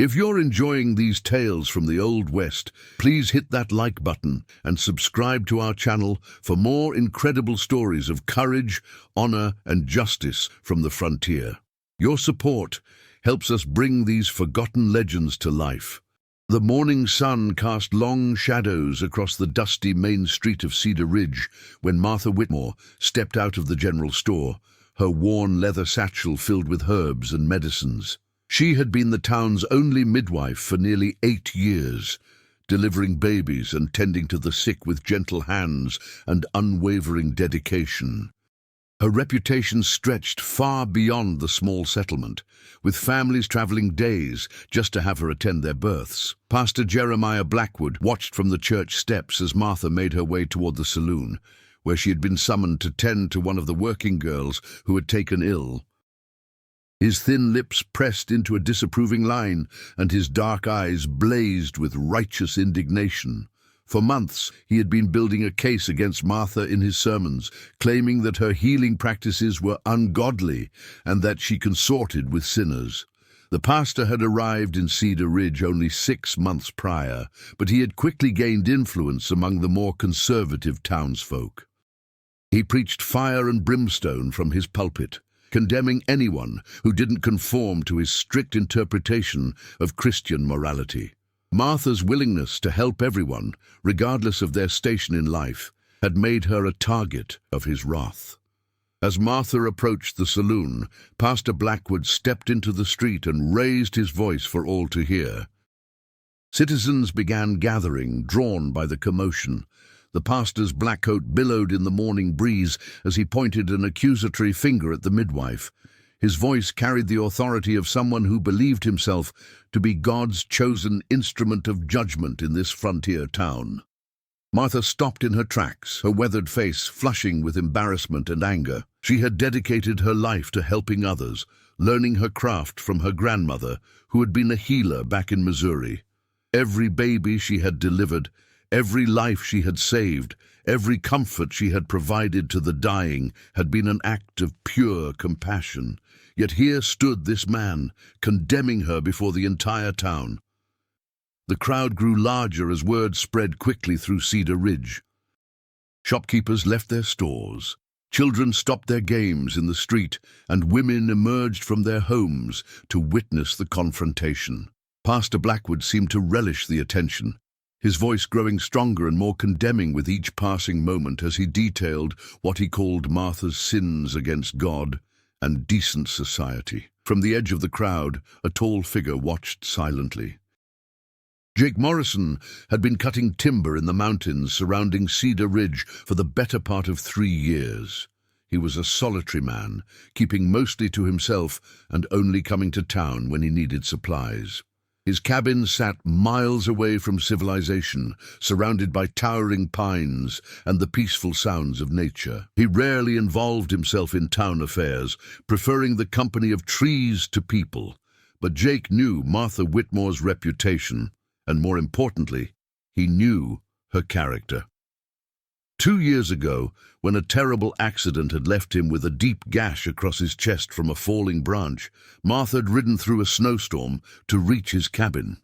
If you're enjoying these tales from the Old West, please hit that like button and subscribe to our channel for more incredible stories of courage, honor, and justice from the frontier. Your support helps us bring these forgotten legends to life. The morning sun cast long shadows across the dusty main street of Cedar Ridge when Martha Whitmore stepped out of the general store, her worn leather satchel filled with herbs and medicines. She had been the town's only midwife for nearly 8 years, delivering babies and tending to the sick with gentle hands and unwavering dedication. Her reputation stretched far beyond the small settlement, with families traveling days just to have her attend their births. Pastor Jeremiah Blackwood watched from the church steps as Martha made her way toward the saloon, where she had been summoned to tend to one of the working girls who had taken ill. His thin lips pressed into a disapproving line, and his dark eyes blazed with righteous indignation. For months, he had been building a case against Martha in his sermons, claiming that her healing practices were ungodly and that she consorted with sinners. The pastor had arrived in Cedar Ridge only 6 months prior, but he had quickly gained influence among the more conservative townsfolk. He preached fire and brimstone from his pulpit, condemning anyone who didn't conform to his strict interpretation of Christian morality. Martha's willingness to help everyone, regardless of their station in life, had made her a target of his wrath. As Martha approached the saloon, Pastor Blackwood stepped into the street and raised his voice for all to hear. Citizens began gathering, drawn by the commotion. The pastor's black coat billowed in the morning breeze as he pointed an accusatory finger at the midwife. His voice carried the authority of someone who believed himself to be God's chosen instrument of judgment in this frontier town. Martha stopped in her tracks, her weathered face flushing with embarrassment and anger. She had dedicated her life to helping others, learning her craft from her grandmother, who had been a healer back in Missouri. Every baby she had delivered, every life she had saved, every comfort she had provided to the dying had been an act of pure compassion. Yet here stood this man, condemning her before the entire town. The crowd grew larger as word spread quickly through Cedar Ridge. Shopkeepers left their stores, children stopped their games in the street, and women emerged from their homes to witness the confrontation. Pastor Blackwood seemed to relish the attention, his voice growing stronger and more condemning with each passing moment as he detailed what he called Martha's sins against God and decent society. From the edge of the crowd, a tall figure watched silently. Jake Morrison had been cutting timber in the mountains surrounding Cedar Ridge for the better part of 3 years. He was a solitary man, keeping mostly to himself and only coming to town when he needed supplies. His cabin sat miles away from civilization, surrounded by towering pines and the peaceful sounds of nature. He rarely involved himself in town affairs, preferring the company of trees to people. But Jake knew Martha Whitmore's reputation, and more importantly, he knew her character. 2 years ago, when a terrible accident had left him with a deep gash across his chest from a falling branch, Martha had ridden through a snowstorm to reach his cabin.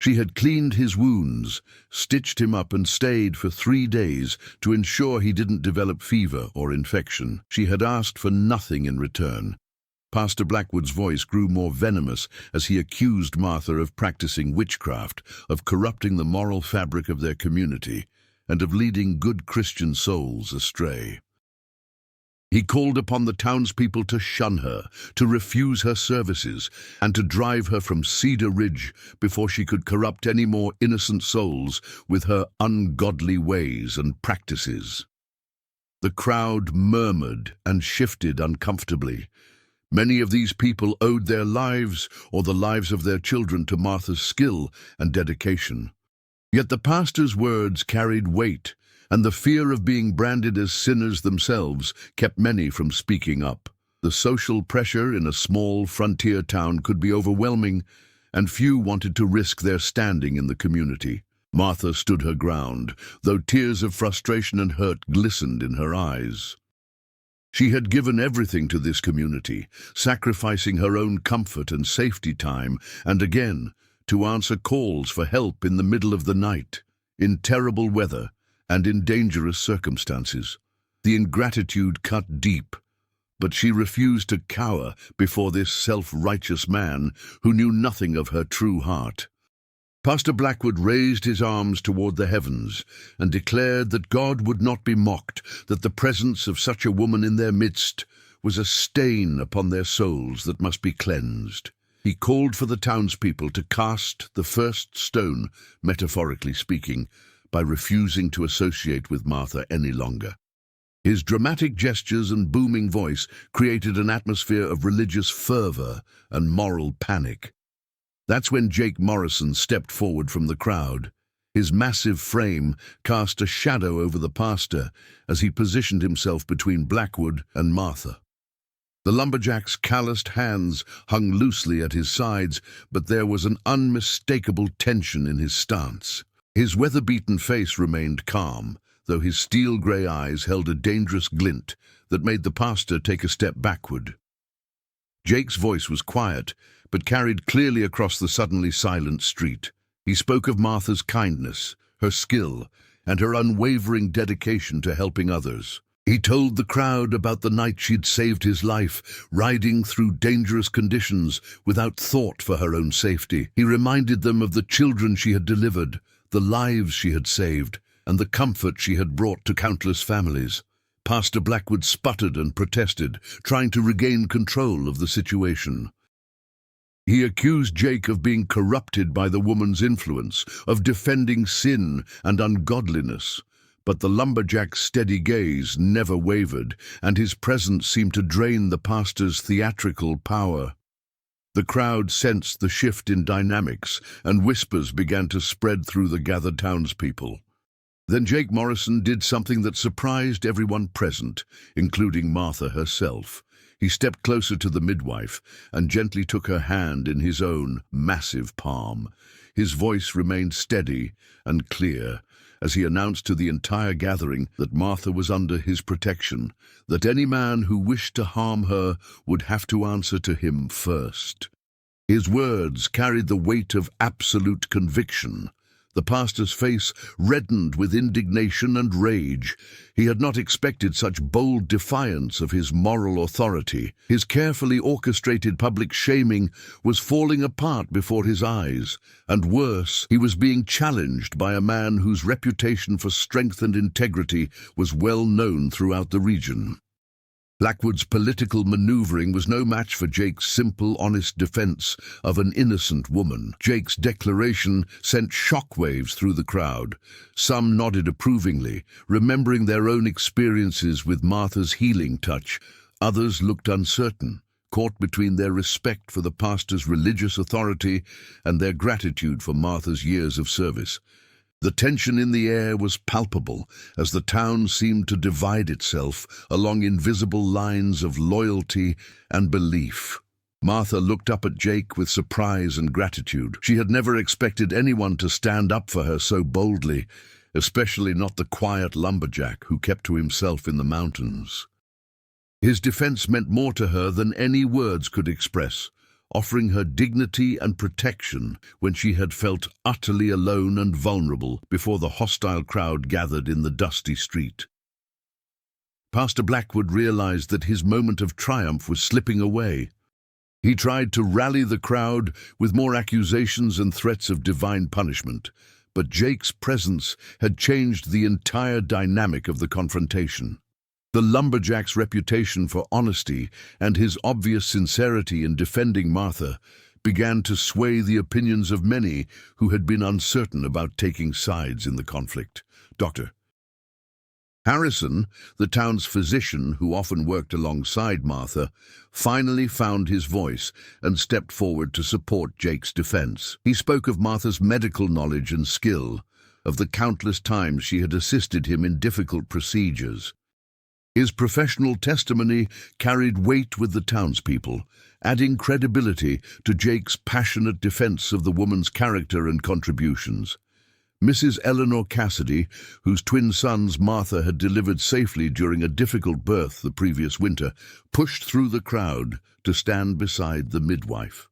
She had cleaned his wounds, stitched him up, and stayed for 3 days to ensure he didn't develop fever or infection. She had asked for nothing in return. Pastor Blackwood's voice grew more venomous as he accused Martha of practicing witchcraft, of corrupting the moral fabric of their community, and of leading good Christian souls astray. He called upon the townspeople to shun her, to refuse her services, and to drive her from Cedar Ridge before she could corrupt any more innocent souls with her ungodly ways and practices. The crowd murmured and shifted uncomfortably. Many of these people owed their lives or the lives of their children to Martha's skill and dedication. Yet the pastor's words carried weight, and the fear of being branded as sinners themselves kept many from speaking up. The social pressure in a small frontier town could be overwhelming, and few wanted to risk their standing in the community. Martha stood her ground, though tears of frustration and hurt glistened in her eyes. She had given everything to this community, sacrificing her own comfort and safety time, and again, to answer calls for help in the middle of the night, in terrible weather, and in dangerous circumstances. The ingratitude cut deep, but she refused to cower before this self-righteous man who knew nothing of her true heart. Pastor Blackwood raised his arms toward the heavens and declared that God would not be mocked, that the presence of such a woman in their midst was a stain upon their souls that must be cleansed. He called for the townspeople to cast the first stone, metaphorically speaking, by refusing to associate with Martha any longer. His dramatic gestures and booming voice created an atmosphere of religious fervor and moral panic. That's when Jake Morrison stepped forward from the crowd. His massive frame cast a shadow over the pastor as he positioned himself between Blackwood and Martha. The lumberjack's calloused hands hung loosely at his sides, but there was an unmistakable tension in his stance. His weather-beaten face remained calm, though his steel-gray eyes held a dangerous glint that made the pastor take a step backward. Jake's voice was quiet, but carried clearly across the suddenly silent street. He spoke of Martha's kindness, her skill, and her unwavering dedication to helping others. He told the crowd about the night she'd saved his life, riding through dangerous conditions without thought for her own safety. He reminded them of the children she had delivered, the lives she had saved, and the comfort she had brought to countless families. Pastor Blackwood sputtered and protested, trying to regain control of the situation. He accused Jake of being corrupted by the woman's influence, of defending sin and ungodliness. But the lumberjack's steady gaze never wavered, and his presence seemed to drain the pastor's theatrical power. The crowd sensed the shift in dynamics, and whispers began to spread through the gathered townspeople. Then Jake Morrison did something that surprised everyone present, including Martha herself. He stepped closer to the midwife and gently took her hand in his own massive palm. His voice remained steady and clear as he announced to the entire gathering that Martha was under his protection, that any man who wished to harm her would have to answer to him first. His words carried the weight of absolute conviction. The pastor's face reddened with indignation and rage. He had not expected such bold defiance of his moral authority. His carefully orchestrated public shaming was falling apart before his eyes, and worse, he was being challenged by a man whose reputation for strength and integrity was well known throughout the region. Blackwood's political maneuvering was no match for Jake's simple, honest defense of an innocent woman. Jake's declaration sent shockwaves through the crowd. Some nodded approvingly, remembering their own experiences with Martha's healing touch. Others looked uncertain, caught between their respect for the pastor's religious authority and their gratitude for Martha's years of service. The tension in the air was palpable as the town seemed to divide itself along invisible lines of loyalty and belief. Martha looked up at Jake with surprise and gratitude. She had never expected anyone to stand up for her so boldly, especially not the quiet lumberjack who kept to himself in the mountains. His defense meant more to her than any words could express, offering her dignity and protection when she had felt utterly alone and vulnerable before the hostile crowd gathered in the dusty street. Pastor Blackwood realized that his moment of triumph was slipping away. He tried to rally the crowd with more accusations and threats of divine punishment, but Jake's presence had changed the entire dynamic of the confrontation. The lumberjack's reputation for honesty and his obvious sincerity in defending Martha began to sway the opinions of many who had been uncertain about taking sides in the conflict. Dr. Harrison, the town's physician who often worked alongside Martha, finally found his voice and stepped forward to support Jake's defense. He spoke of Martha's medical knowledge and skill, of the countless times she had assisted him in difficult procedures. His professional testimony carried weight with the townspeople, adding credibility to Jake's passionate defense of the woman's character and contributions. Mrs. Eleanor Cassidy, whose twin sons Martha had delivered safely during a difficult birth the previous winter, pushed through the crowd to stand beside the midwife.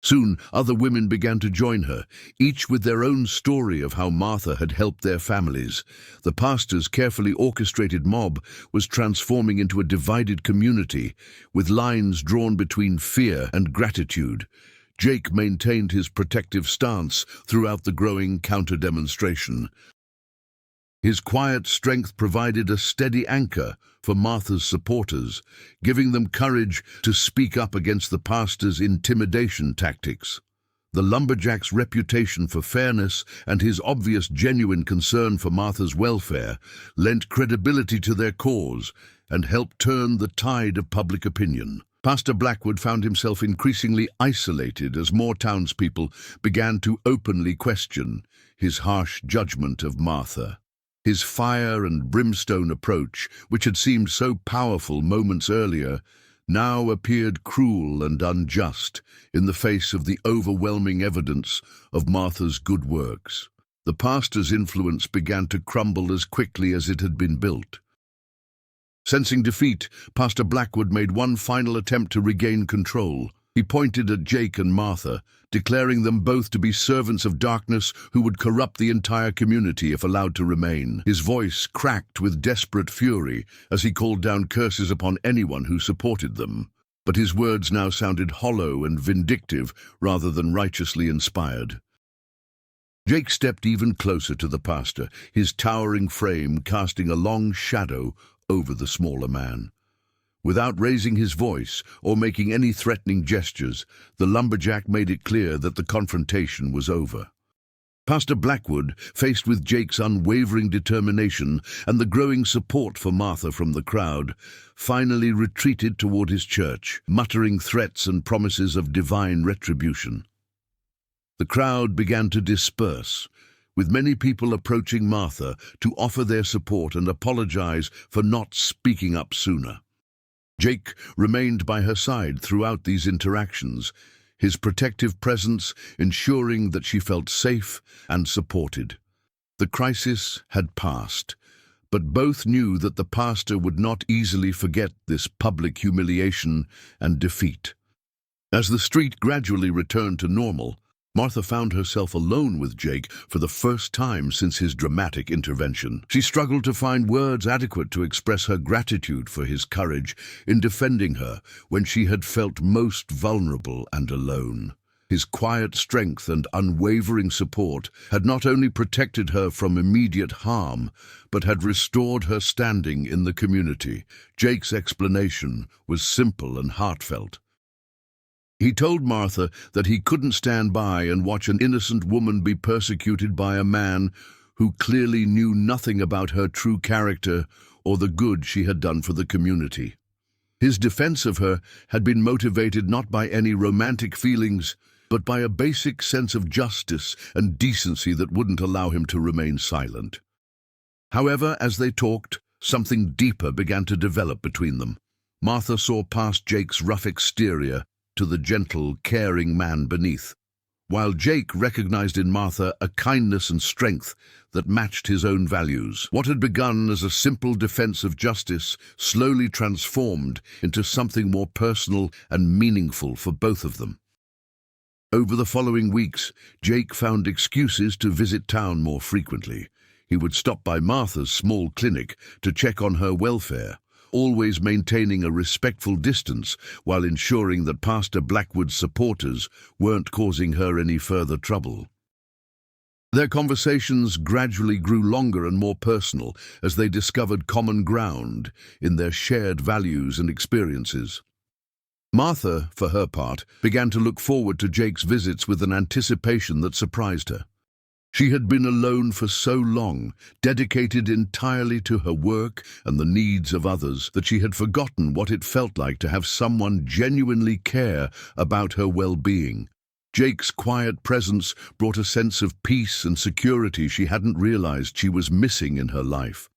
Soon, other women began to join her, each with their own story of how Martha had helped their families. The pastor's carefully orchestrated mob was transforming into a divided community, with lines drawn between fear and gratitude. Jake maintained his protective stance throughout the growing counter-demonstration. His quiet strength provided a steady anchor for Martha's supporters, giving them courage to speak up against the pastor's intimidation tactics. The lumberjack's reputation for fairness and his obvious genuine concern for Martha's welfare lent credibility to their cause and helped turn the tide of public opinion. Pastor Blackwood found himself increasingly isolated as more townspeople began to openly question his harsh judgment of Martha. His fire and brimstone approach, which had seemed so powerful moments earlier, now appeared cruel and unjust in the face of the overwhelming evidence of Martha's good works. The pastor's influence began to crumble as quickly as it had been built. Sensing defeat, Pastor Blackwood made one final attempt to regain control. He pointed at Jake and Martha, declaring them both to be servants of darkness who would corrupt the entire community if allowed to remain. His voice cracked with desperate fury as he called down curses upon anyone who supported them. But his words now sounded hollow and vindictive rather than righteously inspired. Jake stepped even closer to the pastor, his towering frame casting a long shadow over the smaller man. Without raising his voice or making any threatening gestures, the lumberjack made it clear that the confrontation was over. Pastor Blackwood, faced with Jake's unwavering determination and the growing support for Martha from the crowd, finally retreated toward his church, muttering threats and promises of divine retribution. The crowd began to disperse, with many people approaching Martha to offer their support and apologize for not speaking up sooner. Jake remained by her side throughout these interactions, his protective presence ensuring that she felt safe and supported. The crisis had passed, but both knew that the pastor would not easily forget this public humiliation and defeat. As the street gradually returned to normal, Martha found herself alone with Jake for the first time since his dramatic intervention. She struggled to find words adequate to express her gratitude for his courage in defending her when she had felt most vulnerable and alone. His quiet strength and unwavering support had not only protected her from immediate harm, but had restored her standing in the community. Jake's explanation was simple and heartfelt. He told Martha that he couldn't stand by and watch an innocent woman be persecuted by a man who clearly knew nothing about her true character or the good she had done for the community. His defense of her had been motivated not by any romantic feelings, but by a basic sense of justice and decency that wouldn't allow him to remain silent. However, as they talked, something deeper began to develop between them. Martha saw past Jake's rough exterior to the gentle, caring man beneath, while Jake recognized in Martha a kindness and strength that matched his own values. What had begun as a simple defense of justice slowly transformed into something more personal and meaningful for both of them. Over the following weeks, Jake found excuses to visit town more frequently. He would stop by Martha's small clinic to check on her welfare, always maintaining a respectful distance while ensuring that Pastor Blackwood's supporters weren't causing her any further trouble. Their conversations gradually grew longer and more personal as they discovered common ground in their shared values and experiences. Martha, for her part, began to look forward to Jake's visits with an anticipation that surprised her. She had been alone for so long, dedicated entirely to her work and the needs of others, that she had forgotten what it felt like to have someone genuinely care about her well-being. Jake's quiet presence brought a sense of peace and security she hadn't realized she was missing in her life.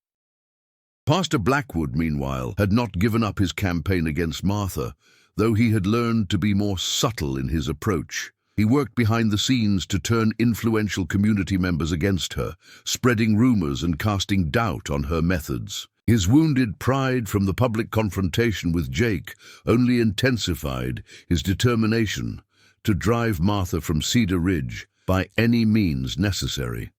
Pastor Blackwood, meanwhile, had not given up his campaign against Martha, though he had learned to be more subtle in his approach. He worked behind the scenes to turn influential community members against her, spreading rumors and casting doubt on her methods. His wounded pride from the public confrontation with Jake only intensified his determination to drive Martha from Cedar Ridge by any means necessary.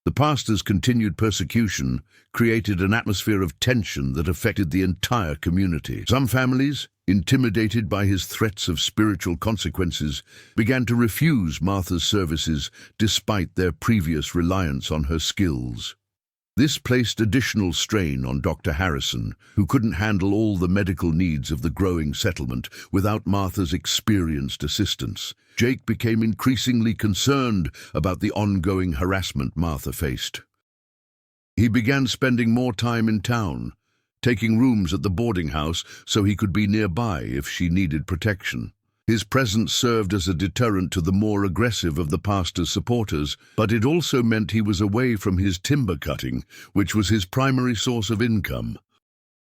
The pastor's continued persecution created an atmosphere of tension that affected the entire community. Some families, intimidated by his threats of spiritual consequences, began to refuse Martha's services despite their previous reliance on her skills. This placed additional strain on Dr. Harrison, who couldn't handle all the medical needs of the growing settlement without Martha's experienced assistance. Jake became increasingly concerned about the ongoing harassment Martha faced. He began spending more time in town, taking rooms at the boarding house so he could be nearby if she needed protection. His presence served as a deterrent to the more aggressive of the pastor's supporters, but it also meant he was away from his timber cutting, which was his primary source of income.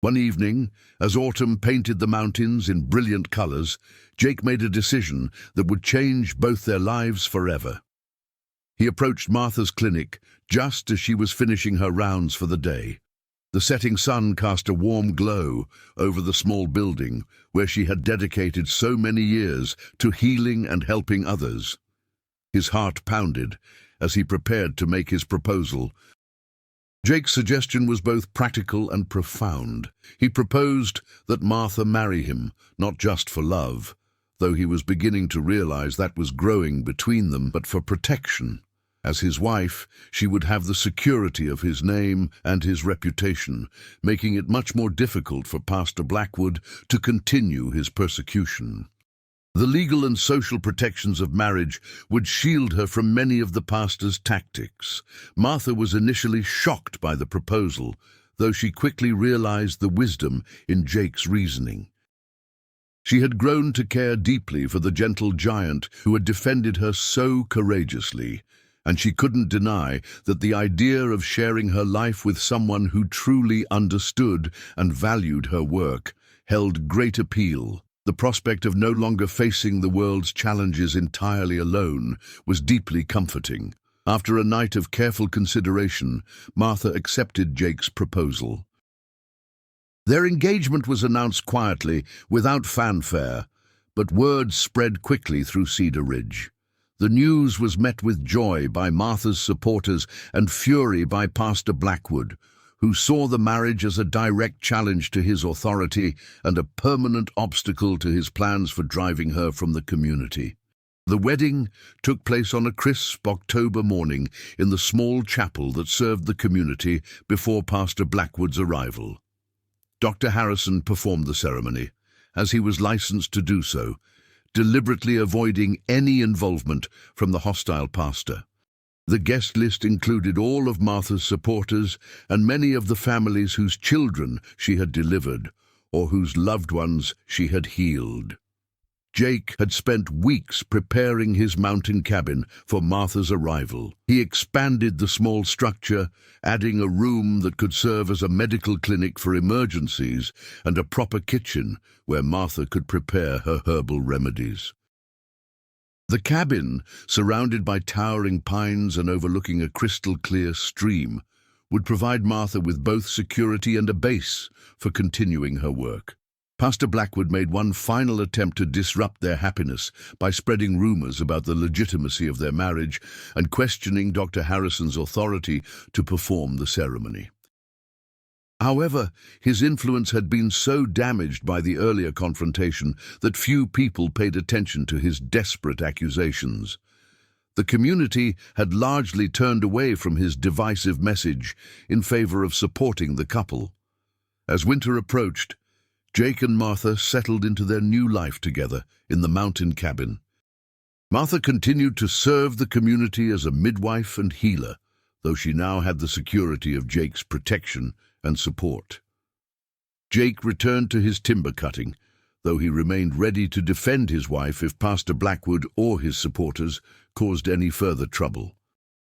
One evening, as autumn painted the mountains in brilliant colors, Jake made a decision that would change both their lives forever. He approached Martha's clinic just as she was finishing her rounds for the day. The setting sun cast a warm glow over the small building where she had dedicated so many years to healing and helping others. His heart pounded as he prepared to make his proposal. Jake's suggestion was both practical and profound. He proposed that Martha marry him, not just for love, though he was beginning to realize that was growing between them, but for protection. As his wife, she would have the security of his name and his reputation, making it much more difficult for Pastor Blackwood to continue his persecution. The legal and social protections of marriage would shield her from many of the pastor's tactics. Martha was initially shocked by the proposal, though she quickly realized the wisdom in Jake's reasoning. She had grown to care deeply for the gentle giant who had defended her so courageously, and she couldn't deny that the idea of sharing her life with someone who truly understood and valued her work held great appeal. The prospect of no longer facing the world's challenges entirely alone was deeply comforting. After a night of careful consideration, Martha accepted Jake's proposal. Their engagement was announced quietly, without fanfare, but word spread quickly through Cedar Ridge. The news was met with joy by Martha's supporters and fury by Pastor Blackwood, who saw the marriage as a direct challenge to his authority and a permanent obstacle to his plans for driving her from the community. The wedding took place on a crisp October morning in the small chapel that served the community before Pastor Blackwood's arrival. Dr. Harrison performed the ceremony, as he was licensed to do so, deliberately avoiding any involvement from the hostile pastor. The guest list included all of Martha's supporters and many of the families whose children she had delivered or whose loved ones she had healed. Jake had spent weeks preparing his mountain cabin for Martha's arrival. He expanded the small structure, adding a room that could serve as a medical clinic for emergencies and a proper kitchen where Martha could prepare her herbal remedies. The cabin, surrounded by towering pines and overlooking a crystal-clear stream, would provide Martha with both security and a base for continuing her work. Pastor Blackwood made one final attempt to disrupt their happiness by spreading rumors about the legitimacy of their marriage and questioning Dr. Harrison's authority to perform the ceremony. However, his influence had been so damaged by the earlier confrontation that few people paid attention to his desperate accusations. The community had largely turned away from his divisive message in favor of supporting the couple. As winter approached, Jake and Martha settled into their new life together in the mountain cabin. Martha continued to serve the community as a midwife and healer, though she now had the security of Jake's protection and support. Jake returned to his timber cutting, though he remained ready to defend his wife if Pastor Blackwood or his supporters caused any further trouble.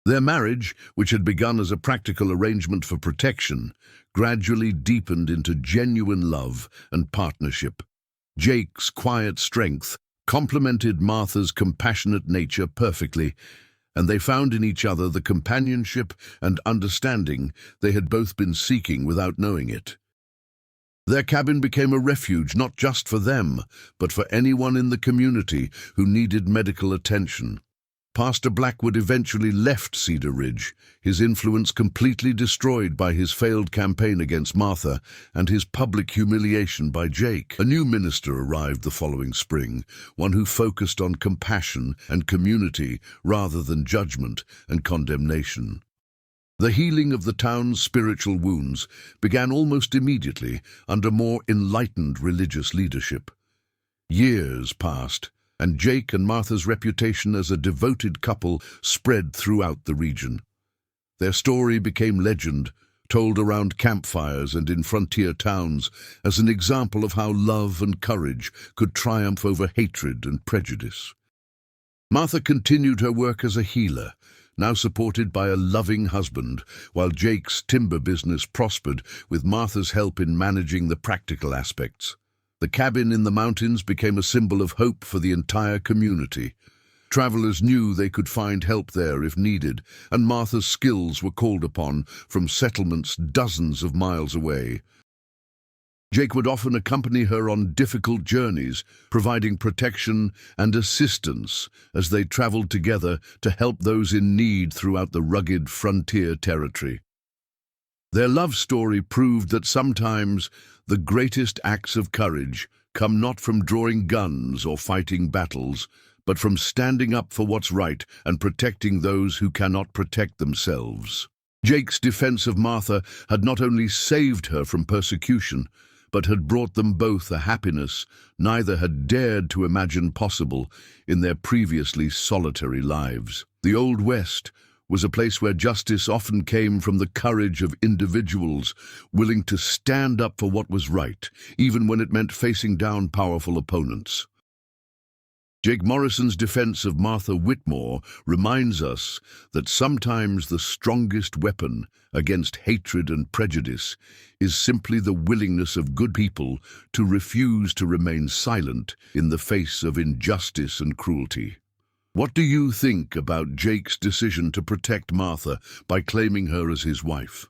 Their marriage, which had begun as a practical arrangement for protection, gradually deepened into genuine love and partnership. Jake's quiet strength, complemented Martha's compassionate nature perfectly, and they found in each other the companionship and understanding they had both been seeking without knowing it. Their cabin became a refuge not just for them, but for anyone in the community who needed medical attention. Pastor Blackwood eventually left Cedar Ridge, his influence completely destroyed by his failed campaign against Martha and his public humiliation by Jake. A new minister arrived the following spring, one who focused on compassion and community rather than judgment and condemnation. The healing of the town's spiritual wounds began almost immediately under more enlightened religious leadership. Years passed, and Jake and Martha's reputation as a devoted couple spread throughout the region. Their story became legend, told around campfires and in frontier towns as an example of how love and courage could triumph over hatred and prejudice. Martha continued her work as a healer, now supported by a loving husband, while Jake's timber business prospered with Martha's help in managing the practical aspects. The cabin in the mountains became a symbol of hope for the entire community. Travelers knew they could find help there if needed, and Martha's skills were called upon from settlements dozens of miles away. Jake would often accompany her on difficult journeys, providing protection and assistance as they traveled together to help those in need throughout the rugged frontier territory. Their love story proved that sometimes the greatest acts of courage come not from drawing guns or fighting battles, but from standing up for what's right and protecting those who cannot protect themselves. Jake's defense of Martha had not only saved her from persecution, but had brought them both a happiness neither had dared to imagine possible in their previously solitary lives. The Old West was a place where justice often came from the courage of individuals willing to stand up for what was right, even when it meant facing down powerful opponents. Jake Morrison's defense of Martha Whitmore reminds us that sometimes the strongest weapon against hatred and prejudice is simply the willingness of good people to refuse to remain silent in the face of injustice and cruelty. What do you think about Jake's decision to protect Martha by claiming her as his wife?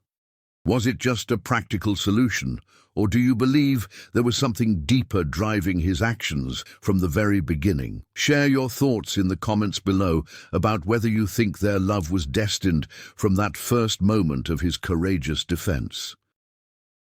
Was it just a practical solution, or do you believe there was something deeper driving his actions from the very beginning? Share your thoughts in the comments below about whether you think their love was destined from that first moment of his courageous defense.